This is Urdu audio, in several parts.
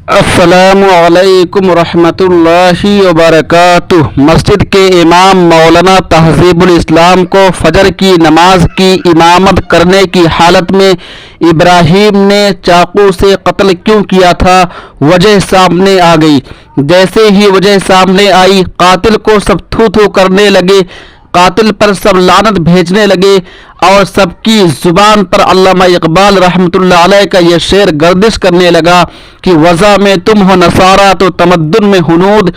السلام علیکم ورحمۃ اللہ وبرکاتہ۔ مسجد کے امام مولانا تہذیب الاسلام کو فجر کی نماز کی امامت کرنے کی حالت میں ابراہیم نے چاقو سے قتل کیوں کیا تھا، وجہ سامنے آ گئی۔ جیسے ہی وجہ سامنے آئی، قاتل کو سب تھو تھو کرنے لگے، قاتل پر سب لعنت بھیجنے لگے، اور سب کی زبان پر علامہ اقبال رحمۃ اللہ علیہ کا یہ شعر گردش کرنے لگا کہ وضع میں تم ہو نصارہ تو تمدن میں ہنود،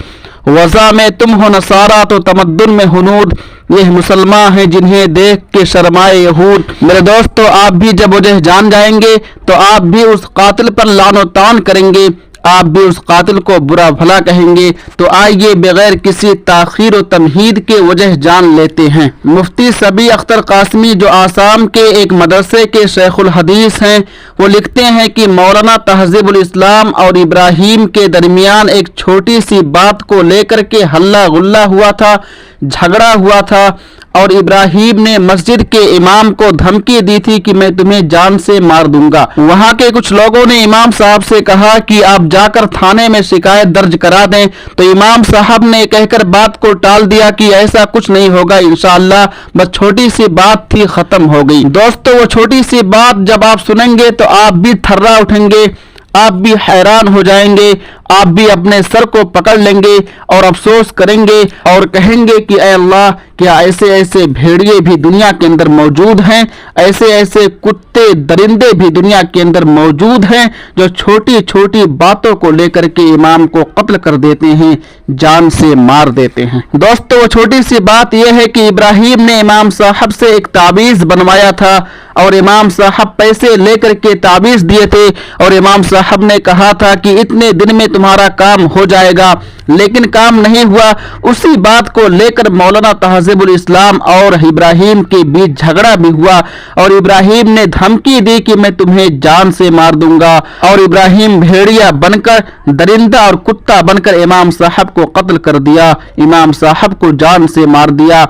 وضع میں تم ہو نصارہ تو تمدن میں ہنود، یہ مسلمان ہیں جنہیں دیکھ کے شرمائے یہود۔ میرے دوستو، آپ بھی جب وجہ جان جائیں گے تو آپ بھی اس قاتل پر لعن و طعن کریں گے، آپ بھی اس قاتل کو برا بھلا کہیں گے۔ تو آئیے بغیر کسی تاخیر و تمہید کے وجہ جان لیتے ہیں۔ مفتی سبی اختر قاسمی جو آسام کے ایک مدرسے کے شیخ الحدیث ہیں، وہ لکھتے ہیں کہ مولانا تہذیب الاسلام اور ابراہیم کے درمیان ایک چھوٹی سی بات کو لے کر کے ہلا غلہ ہوا تھا، جھگڑا ہوا تھا، اور ابراہیم نے مسجد کے امام کو دھمکی دی تھی کہ میں تمہیں جان سے مار دوں گا۔ وہاں کے کچھ لوگوں نے امام صاحب سے کہا کہ آپ جا کر تھانے میں شکایت درج کرا دیں، تو امام صاحب نے کہہ کر بات کو ٹال دیا کہ ایسا کچھ نہیں ہوگا انشاءاللہ، بس چھوٹی سی بات تھی، ختم ہو گئی۔ دوستو، وہ چھوٹی سی بات جب آپ سنیں گے تو آپ بھی تھرا اٹھیں گے، آپ بھی حیران ہو جائیں گے، آپ بھی اپنے سر کو پکڑ لیں گے اور افسوس کریں گے اور کہیں گے کہ اے اللہ، کیا ایسے ایسے بھیڑیے بھی دنیا کے اندر موجود ہیں، ایسے ایسے کتے درندے بھی دنیا کے اندر موجود ہیں جو چھوٹی چھوٹی باتوں کو لے کر کے امام کو قتل کر دیتے ہیں، جان سے مار دیتے ہیں۔ دوستو، وہ چھوٹی سی بات یہ ہے کہ ابراہیم نے امام صاحب سے ایک تعویذ بنوایا تھا، اور امام صاحب پیسے لے کر کے تعویذ دیے تھے، اور امام صاحب نے کہا تھا کہ اتنے دن میں تمہارا کام ہو جائے گا، لیکن کام نہیں ہوا۔ اسی بات کو لے کر مولانا تہذیب الاسلام اور ابراہیم کے بیچ جھگڑا بھی ہوا، اور ابراہیم نے دھمکی دی کہ میں تمہیں جان سے مار دوں گا، اور ابراہیم بھیڑیا بن کر، درندہ اور کتا بن کر امام صاحب کو قتل کر دیا، امام صاحب کو جان سے مار دیا۔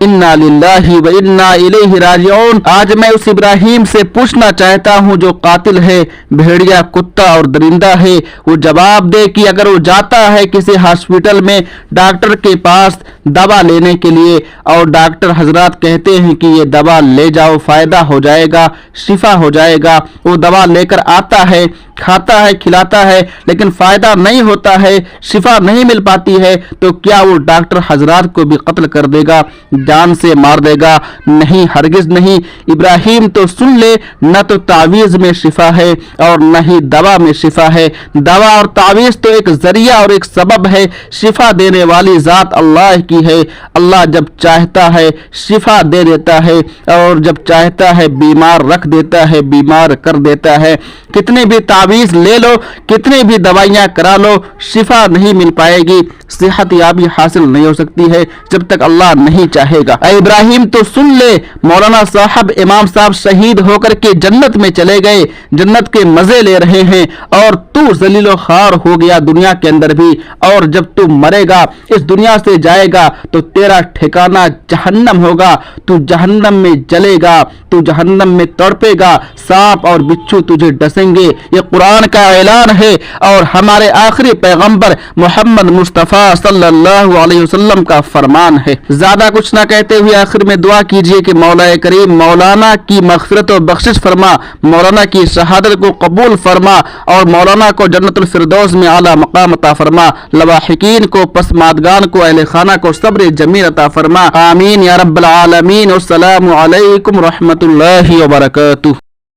انا للہ و انا الیہ راجعون۔ آج میں اس ابراہیم سے پوچھنا چاہتا ہوں جو قاتل ہے، بھیڑیا، کتا اور درندہ ہے، وہ جواب دے کہ اگر وہ جاتا ہے کسی ہاسپٹل میں ڈاکٹر کے پاس دوا لینے کے لیے، اور ڈاکٹر حضرات کہتے ہیں کہ یہ دوا لے جاؤ، فائدہ ہو جائے گا، شفا ہو جائے گا، وہ دوا لے کر آتا ہے، کھاتا ہے، کھلاتا ہے، لیکن فائدہ نہیں ہوتا ہے، شفا نہیں مل پاتی ہے، تو کیا وہ ڈاکٹر حضرات کو بھی قتل کر دے گا، جان سے مار دے گا؟ نہیں، ہرگز نہیں۔ ابراہیم تو سن لے، نہ تو تعویذ میں شفا ہے اور نہ ہی دوا میں شفا ہے۔ دوا اور تعویذ تو ایک ذریعہ اور ایک سبب ہے، شفا دینے والی ذات اللہ کی ہے۔ اللہ جب چاہتا ہے شفا دے دیتا ہے، اور جب چاہتا ہے بیمار رکھ دیتا ہے، بیمار کر دیتا ہے۔ کتنے بھی تعویذ لے لو، کتنے بھی دوائیاں کرا لو، شفا نہیں مل پائے گی، صحت یابی حاصل نہیں ہو سکتی ہے جب تک اللہ نہیں چاہے گا۔ اے ابراہیم تو سن لے، مولانا صاحب، امام صاحب شہید ہو کر کے جنت میں چلے گئے، جنت کے مزے لے رہے ہیں، اور تو ذلیل و خوار ہو گیا دنیا کے اندر بھی، اور جب تو مرے گا، اس دنیا سے جائے گا، تو تیرا ٹھکانہ جہنم ہوگا، تو جہنم میں جلے گا، تو جہنم میں تڑپے گا، سانپ اور بچھو تجھے ڈسیں گے۔ یہ قرآن کا اعلان ہے، اور ہمارے آخری پیغمبر محمد مصطفیٰ صلی اللہ علیہ وسلم کا فرمان ہے۔ زیادہ کچھ نہ کہتے ہوئے آخر میں دعا کیجئے کہ مولا کریم مولانا کی مغفرت و بخشش فرما، مولانا کی شہادت کو قبول فرما، اور مولانا کو جنت الفردوس میں اعلیٰ مقام عطا فرما، لواحقین کو، پسماندگان کو، اہل خانہ کو صبر جمیل عطا فرما، آمین یا رب العالمین۔ السلام علیکم ورحمۃ اللہ وبرکاتہ۔